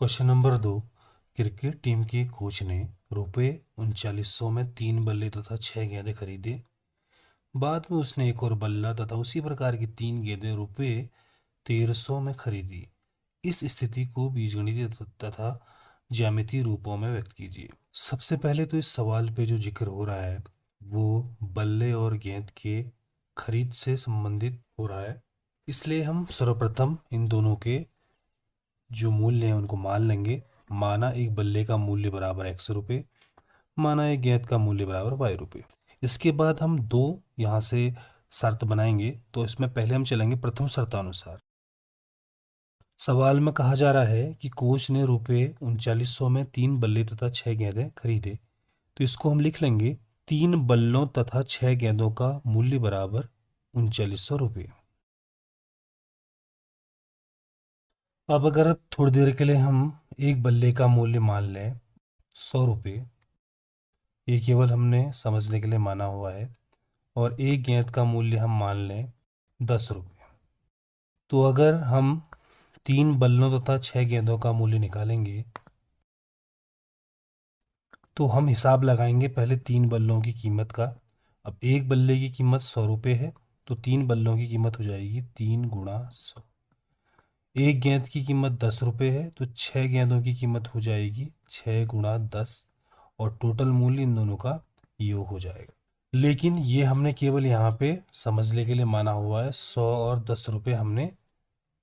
Question number 2। Cricket team के coach ने रुपये 3900 में 3 बल्ले तथा 6 गेंदें खरीदे। बाद में उसने एक और बल्ला तथा उसी प्रकार की 3 गेंदें रुपये 1300 में खरीदी। इस स्थिति को बीजगणितीय तथा ज्यामितीय रूपों में व्यक्त कीजिए। सबसे पहले तो इस सवाल पे जो जिक्र हो रहा है वो बल्ले और गेंद के खरीद से संबंधित हो रहा है, इसलिए हम सर्वप्रथम इन दोनों के जो मूल्य हैं उनको मान लेंगे। माना एक बल्ले का मूल्य बराबर ₹X, माना एक गेंद का मूल्य बराबर ₹Y। इसके बाद हम दो यहाँ से शर्त बनाएंगे, तो इसमें पहले हम चलेंगे प्रथम शर्तानुसार। सवाल में कहा जा रहा है कि कोच ने रुपये 3900 में 3 बल्ले तथा 6 गेंदें खरीदे, तो इसको हम लिख लेंगे 3 बल्लों तथा 6 गेंदों का मूल्य बराबर ₹3900। अब अगर थोड़ी देर के लिए हम एक बल्ले का मूल्य मान लें ₹100, ये केवल हमने समझने के लिए माना हुआ है, और एक गेंद का मूल्य हम मान लें ₹10। तो अगर हम 3 बल्लों तथा 6 गेंदों का मूल्य निकालेंगे तो हम हिसाब लगाएंगे पहले 3 बल्लों की कीमत का। अब एक बल्ले की कीमत ₹100 है, तो 3 बल्लों की कीमत हो जाएगी 3 गुणा 100। एक गेंद की कीमत ₹10 है, तो 6 गेंदों की कीमत हो जाएगी 6 गुणा 10, और टोटल मूल्य इन दोनों का योग हो जाएगा। लेकिन ये हमने केवल यहाँ पे समझने के लिए माना हुआ है। 100 और ₹10 हमने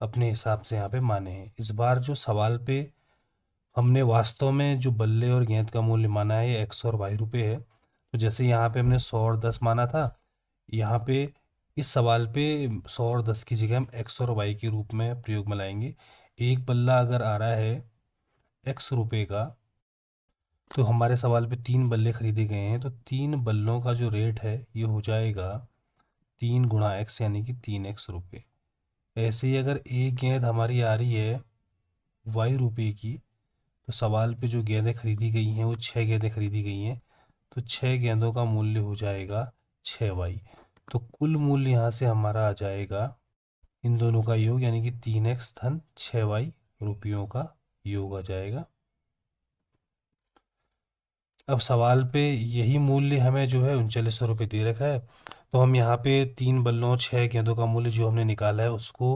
अपने हिसाब से यहाँ पे माने हैं। इस बार जो सवाल पे हमने वास्तव में जो बल्ले और गेंद का मूल्य माना है ये X और Y है। तो जैसे यहाँ पे हमने 100 और 10 माना था, यहाँ पे इस सवाल पे 100 और 10 की जगह हम X और Y के रूप में प्रयोग में लाएंगे। एक बल्ला अगर आ रहा है ₹X का, तो हमारे सवाल पे 3 बल्ले खरीदे गए हैं, तो 3 बल्लों का जो रेट है ये हो जाएगा 3 गुणा X, यानी कि ₹3। ऐसे ही अगर एक गेंद हमारी आ रही है ₹Y की, तो सवाल पे जो गेंदें खरीदी गई हैं वो 6 गेंदें खरीदी गई हैं, तो 6 गेंदों का मूल्य हो जाएगा 6Y। तो कुल मूल्य यहाँ से हमारा आ जाएगा इन दोनों का योग, यानी कि 3X धन 6Y रुपयों का योग आ जाएगा। अब सवाल पे यही मूल्य हमें जो है ₹3900 दे रखा है, तो हम यहाँ पे 3 बल्लों 6 गेंदों का मूल्य जो हमने निकाला है उसको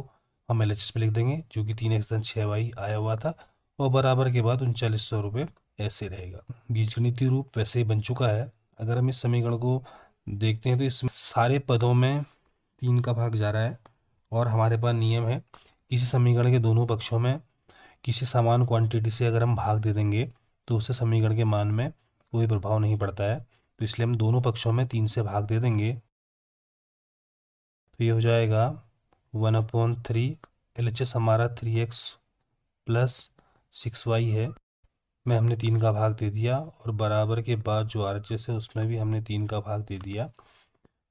हम LHS पे लिख देंगे, जो कि 3X धन 6Y आया हुआ था, और बराबर के बाद ₹3900 ऐसे रहेगा। बीजगणितीय रूप वैसे ही बन चुका है। अगर हम इस समीकरण को देखते हैं तो इसमें सारे पदों में 3 का भाग जा रहा है, और हमारे पास नियम है किसी समीकरण के दोनों पक्षों में किसी समान क्वांटिटी से अगर हम भाग दे देंगे तो उससे समीकरण के मान में कोई प्रभाव नहीं पड़ता है। तो इसलिए हम दोनों पक्षों में 3 से भाग दे देंगे, तो ये हो जाएगा 1/3। LHS हमारा 3X प्लस 6Y है, में हमने 3 का भाग दे दिया, और बराबर के बाद जो RHS है उसमें भी हमने 3 का भाग दे दिया।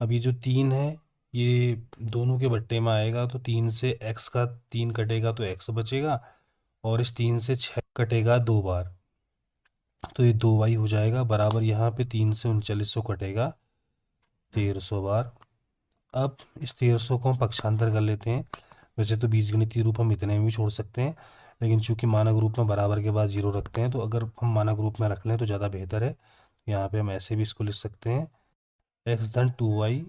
अब ये जो 3 है ये दोनों के बट्टे में आएगा, तो 3 से X का 3 कटेगा तो X बचेगा, और इस 3 से 6 कटेगा 2 बार, तो ये 2Y हो जाएगा। बराबर यहाँ पे 3 से 3900 कटेगा 1300 बार। अब इस 1300 को हम पक्षांतर कर लेते हैं। वैसे तो बीजगणितीय रूप हम इतने में भी छोड़ सकते हैं, लेकिन चूंकि मानक रूप में बराबर के बाद 0 रखते हैं, तो अगर हम मानक रूप में रख लें तो ज़्यादा बेहतर है। यहाँ पे हम ऐसे भी इसको लिख सकते हैं, X धन 2Y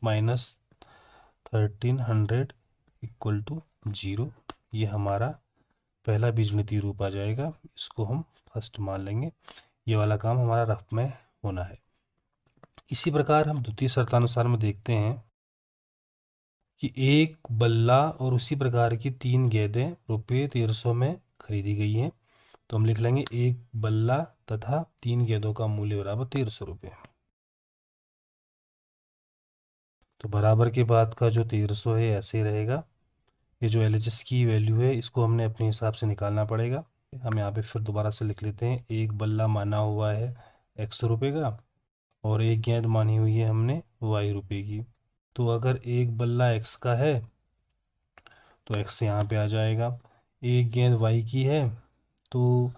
माइनस 1300 इक्वल टू 0। ये हमारा पहला बीजगणितीय रूप आ जाएगा, इसको हम फर्स्ट मान लेंगे। ये वाला काम हमारा रफ में होना है। इसी प्रकार हम द्वितीय शर्तानुसार में देखते हैं कि एक बल्ला और उसी प्रकार की 3 गेंदें रुपये 1300 में खरीदी गई हैं, तो हम लिख लेंगे एक बल्ला तथा 3 गेंदों का मूल्य बराबर ₹1300। तो बराबर के बाद का जो 1300 है ऐसे रहेगा। ये जो LHS की वैल्यू है इसको हमने अपने हिसाब से निकालना पड़ेगा। हम यहाँ पे फिर दोबारा से लिख लेते हैं, एक बल्ला माना हुआ है ₹X का, और एक गेंद मानी हुई है हमने ₹Y की। तो अगर एक बल्ला X का है तो X यहाँ पे आ जाएगा, एक गेंद Y की है तो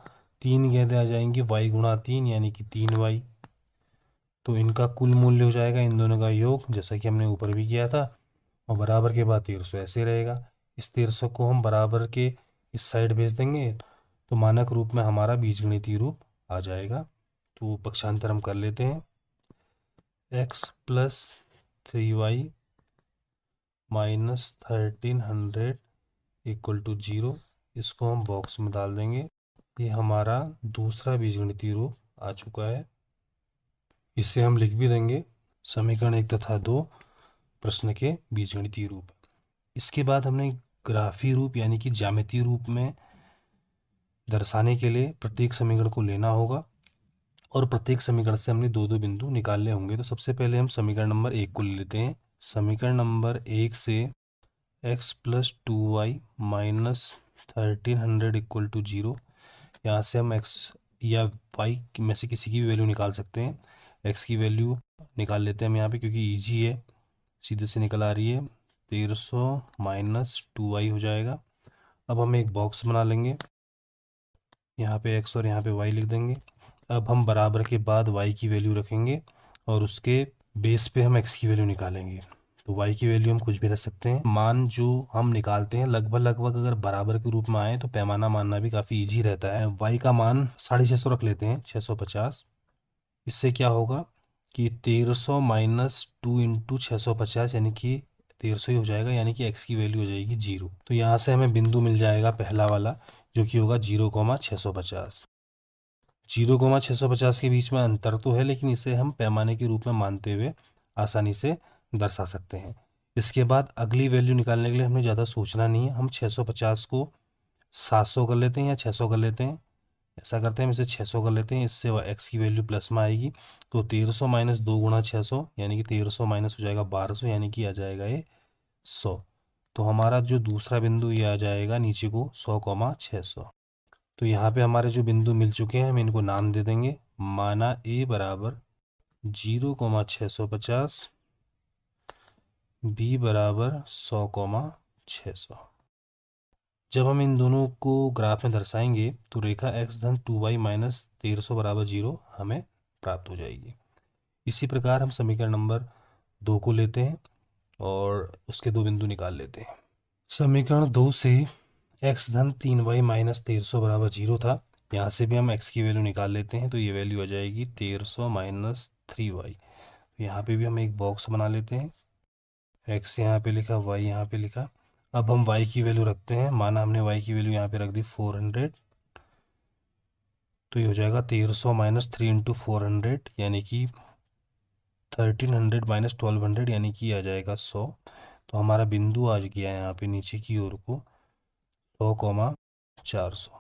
3 गेंदें आ जाएंगी Y गुणा 3, यानी कि 3Y। तो इनका कुल मूल्य हो जाएगा इन दोनों का योग, जैसा कि हमने ऊपर भी किया था, और बराबर के बाद 1300 ऐसे रहेगा। इस 1300 को हम बराबर के इस साइड भेज देंगे, तो मानक रूप में हमारा बीजगणितीय रूप आ जाएगा। तो पक्षांतर हम कर लेते हैं। x plus 3y minus 1300 equal to 0। इसको हम बॉक्स में डाल देंगे। ये हमारा दूसरा बीजगणितीय रूप आ चुका है। इसे हम लिख भी देंगे। समीकरण 1 तथा 2 प्रश्न के बीजगणितीय रूप। इसके बाद हमने ग्राफीय रूप यानी कि ज्यामितीय रूप में दर्शाने के लिए प्रत्येक समीकरण को लेना होगा और प्रत्येक समीकरण से हमने दो दो बिंदु निकालने होंगे। तो सबसे पहले हम समीकरण नंबर 1 को ले लेते हैं। समीकरण नंबर 1 से x plus 2y minus 1300 equal to 0। यहाँ से हम x या y में से किसी की भी वैल्यू निकाल सकते हैं। x की वैल्यू निकाल लेते हैं हम यहाँ पे, क्योंकि ईजी है, सीधे से निकल आ रही है। 1300 माइनस 2y हो जाएगा। अब हम एक बॉक्स बना लेंगे, यहाँ पे x और यहाँ पे y लिख देंगे। अब हम बराबर के बाद y की वैल्यू रखेंगे और उसके बेस पे हम x की वैल्यू निकालेंगे। तो y की वैल्यू हम कुछ भी रख सकते हैं। मान जो हम निकालते हैं लगभग अगर बराबर के रूप में आए तो पैमाना मानना भी काफ़ी इजी रहता है। y का मान 650 रख लेते हैं, 650। इससे क्या होगा कि 1300 माइनस 2 इंटू 650 यानी कि 1300 ही हो जाएगा, यानी कि x की वैल्यू हो जाएगी 0। तो यहाँ से हमें बिंदु मिल जाएगा पहला वाला, जो कि होगा 0,650। 0,650 के बीच में अंतर तो है, लेकिन इसे हम पैमाने के रूप में मानते हुए आसानी से दर्शा सकते हैं। इसके बाद अगली वैल्यू निकालने के लिए हमें ज़्यादा सोचना नहीं है। हम 650 को 700 कर लेते हैं या 600 कर लेते हैं। ऐसा करते हैं, हम इसे 600 कर लेते हैं। इससे x की वैल्यू प्लस में आएगी। तो 1300 माइनस 2 गुणा 600 यानी कि 1300 माइनस हो जाएगा 1200, यानी कि आ जाएगा ये 100। तो हमारा जो दूसरा बिंदु ये आ जाएगा नीचे को 100,600। तो यहाँ पे हमारे जो बिंदु मिल चुके हैं हम इनको नाम दे देंगे। माना a बराबर 0,650, b बराबर 100,600। जब हम इन दोनों को ग्राफ में दर्शाएंगे तो रेखा x धन 2y माइनस 1300 बराबर 0 हमें प्राप्त हो जाएगी। इसी प्रकार हम समीकरण नंबर 2 को लेते हैं और उसके दो बिंदु निकाल लेते हैं। समीकरण 2 से x धन 3y माइनस 1300 बराबर 0 था। यहाँ से भी हम x की वैल्यू निकाल लेते हैं। तो ये वैल्यू आ जाएगी 1300 माइनस 3y। यहाँ पे भी हम एक बॉक्स बना लेते हैं। x यहाँ पे लिखा, y यहाँ पे लिखा। अब हम y की वैल्यू रखते हैं। माना हमने y की वैल्यू यहाँ पे रख दी 400। तो ये हो जाएगा 1300 माइनस 3 इंटू 400 यानी कि 1300 माइनस 1200 यानी कि आ जाएगा 100। तो हमारा बिंदु आ गया है यहाँ पे नीचे की ओर को 100,400।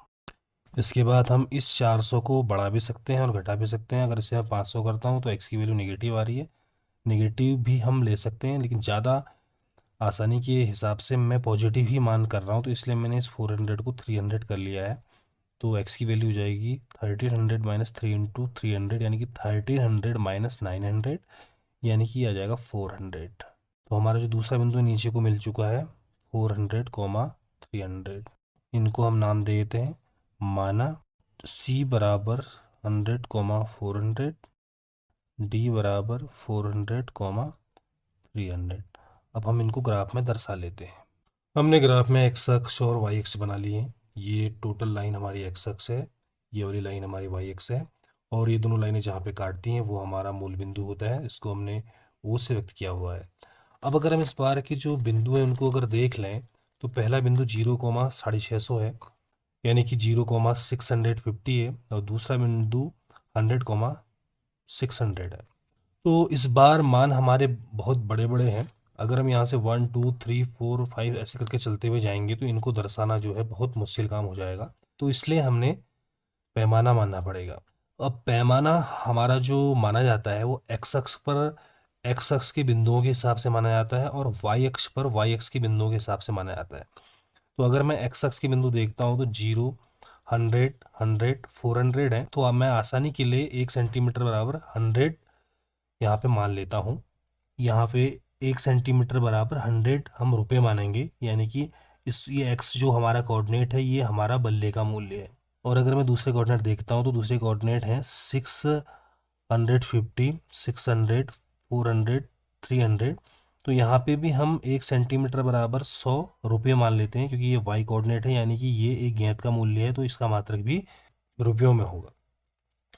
इसके बाद हम इस 400 को बढ़ा भी सकते हैं और घटा भी सकते हैं। अगर इसे मैं 500 करता हूँ तो x की वैल्यू नेगेटिव आ रही है। नेगेटिव भी हम ले सकते हैं, लेकिन ज़्यादा आसानी के हिसाब से मैं पॉजिटिव ही मान कर रहा हूँ, तो इसलिए मैंने इस 400 को 300 कर लिया है। तो x की वैल्यू हो जाएगी 1300 माइनस 3 इंटू 300 यानी कि 1300 माइनस 900 यानी कि आ जाएगा 400। तो हमारा जो दूसरा बिंदु नीचे को मिल चुका है 400,300। इनको हम नाम दे देते हैं। माना c बराबर 100,400, d बराबर 400,300। अब हम इनको ग्राफ में दर्शा लेते हैं। हमने ग्राफ में x अक्ष और y अक्ष बना लिए हैं। ये टोटल लाइन हमारी x अक्ष है, ये वाली लाइन हमारी y अक्ष है, और ये दोनों लाइनें जहाँ पे काटती हैं वो हमारा मूल बिंदु होता है। इसको हमने O से व्यक्त किया हुआ है। अब अगर हम इस बार के जो बिंदु हैं उनको अगर देख लें तो पहला बिंदु 0,650 है, यानी कि 0,650 है, और दूसरा बिंदु 100,600 है। तो इस बार मान हमारे बहुत बड़े बड़े हैं। अगर हम यहाँ से 1 2 3 4 5 ऐसे करके चलते हुए जाएंगे तो इनको दर्शाना जो है बहुत मुश्किल काम हो जाएगा। तो इसलिए हमने पैमाना मानना पड़ेगा। अब पैमाना हमारा जो माना जाता है वो एक्स अक्ष पर एक्स अक्ष के बिंदुओं के हिसाब से माना जाता है और वाई अक्ष पर वाई अक्ष के बिंदुओं के हिसाब से माना जाता है। तो अगर मैं एक्स अक्ष के बिंदु देखता हूँ तो 0 100 100 400 है। तो अब मैं आसानी के लिए 1 सेंटीमीटर बराबर 100 यहाँ पे मान लेता हूँ। यहाँ पे 1 सेंटीमीटर बराबर 100 हम रुपए मानेंगे, यानी कि ये एक्स जो हमारा कोऑर्डिनेट है ये हमारा बल्ले का मूल्य है। और अगर मैं दूसरे कोऑर्डिनेट देखता हूँ तो दूसरे कोऑर्डिनेट हैं 650 600 400 300। तो यहाँ पे भी हम 1 सेंटीमीटर बराबर 100 रुपये मान लेते हैं, क्योंकि ये वाई कोऑर्डिनेट है, यानी कि ये एक गेंद का मूल्य है, तो इसका मात्रक भी रुपयों में होगा।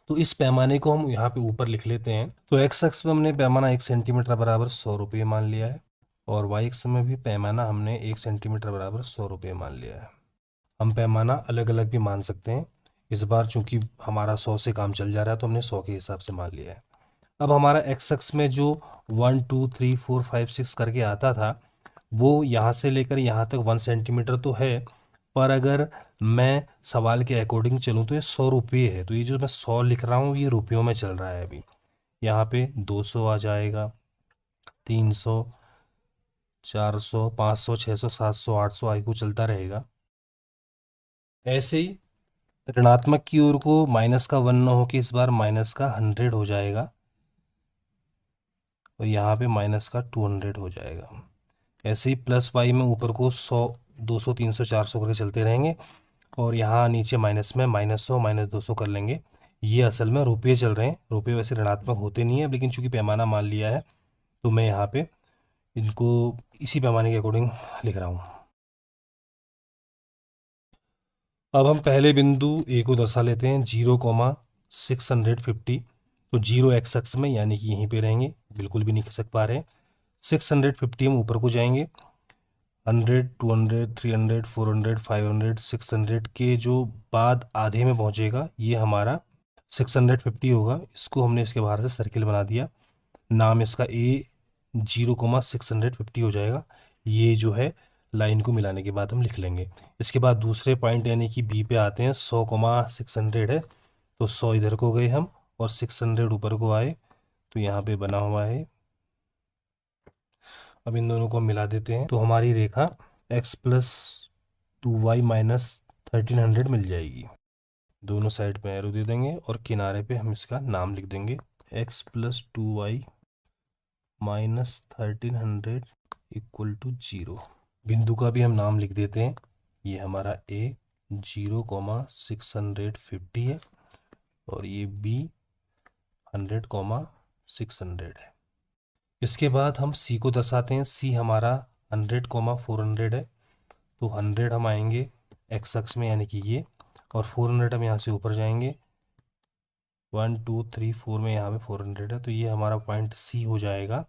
तो इस पैमाने को हम यहाँ पे ऊपर लिख लेते हैं। तो एक्स अक्ष में हमने पैमाना 1 सेंटीमीटर बराबर 100 रुपये मान लिया है, और वाई अक्ष में भी पैमाना हमने 1 सेंटीमीटर बराबर 100 रुपये मान लिया है। हम पैमाना अलग अलग भी मान सकते हैं। इस बार चूंकि हमारा 100 से काम चल जा रहा है, तो हमने 100 के हिसाब से मान लिया है। अब हमारा एक्स अक्ष में जो 1 2 3 4 5 6 करके आता था, वो यहाँ से लेकर यहाँ तक 1 सेंटीमीटर तो है, पर अगर मैं सवाल के अकॉर्डिंग चलूँ तो ये 100 रुपये है। तो ये जो मैं 100 लिख रहा हूँ, ये रुपयों में चल रहा है अभी। यहाँ पे 200 आ जाएगा, 300, 400, 500, 600, 700, 800 आगे चलता रहेगा। ऐसे ही ऋणात्मक की ओर को माइनस का 1 न हो के इस बार माइनस का 100 हो जाएगा, और यहाँ पे माइनस का 200 हो जाएगा। ऐसे ही प्लस वाई में ऊपर को 100, 200, 300, 400 करके चलते रहेंगे, और यहाँ नीचे माइनस में -100, -200 कर लेंगे। ये असल में रुपये चल रहे हैं। रुपये वैसे ऋणात्मक होते नहीं है, लेकिन चूंकि पैमाना मान लिया है, तो मैं यहाँ पे इनको इसी पैमाने के अकॉर्डिंग लिख रहा हूँ। अब हम पहले बिंदु ए को दर्शा लेते हैं, 0,650। तो 0 एक्स अक्ष में, यानी कि यहीं पे रहेंगे, बिल्कुल भी नहीं खिसक पा रहे हैं। 650 हम ऊपर को जाएंगे, 100, 200, 300, 400, 500, 600 के जो बाद आधे में पहुंचेगा, ये हमारा 650 होगा। इसको हमने इसके बाहर से सर्किल बना दिया, नाम इसका ए 0,650 हो जाएगा। ये जो है लाइन को मिलाने के बाद हम लिख लेंगे। इसके बाद दूसरे पॉइंट यानी कि बी पे आते हैं, 100,600 है, तो 100 इधर को गए हम, और 600 ऊपर को आए, तो यहाँ पे बना हुआ है। अब इन दोनों को हम मिला देते हैं, तो हमारी रेखा x + 2y - 1300 मिल जाएगी। दोनों साइड पे एरो दे देंगे, और किनारे पे हम इसका नाम लिख देंगे, x + 2y - 1300 = 0। बिंदु का भी हम नाम लिख देते हैं, ये हमारा a 0,650 है, और ये b 100,600 है। इसके बाद हम c को दर्शाते हैं। c हमारा 100,400 है, तो 100 हम आएंगे x अक्ष में, यानी कि ये, और 400 हम यहाँ से ऊपर जाएंगे, 1 2 3 4 में यहाँ पे 400 है, तो ये हमारा पॉइंट c हो जाएगा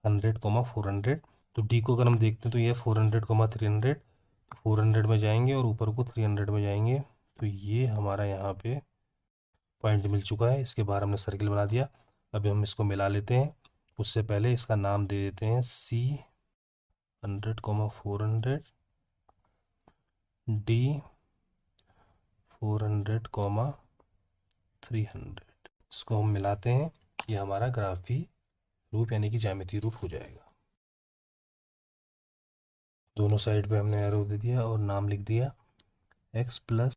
100,400। तो d को अगर हम देखते हैं, तो ये 400,300, 400 में जाएंगे और ऊपर को 300 में जाएंगे, तो ये हमारा यहाँ पे पॉइंट मिल चुका है। इसके बाहर हमने सर्किल बना दिया। अभी हम इसको मिला लेते हैं। उससे पहले इसका नाम दे देते हैं c 100,400, d 400,300। इसको हम मिलाते हैं, ये हमारा ग्राफी रूप यानी कि ज्यामितीय रूप हो जाएगा। दोनों साइड पे हमने एरो दे दिया और नाम लिख दिया, x +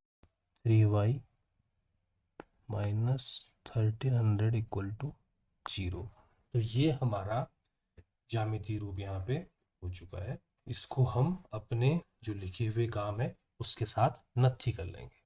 3y - 1300 = 0। तो ये हमारा ज्यामितीय रूप यहाँ पे हो चुका है। इसको हम अपने जो लिखे हुए काम है उसके साथ नत्थी कर लेंगे।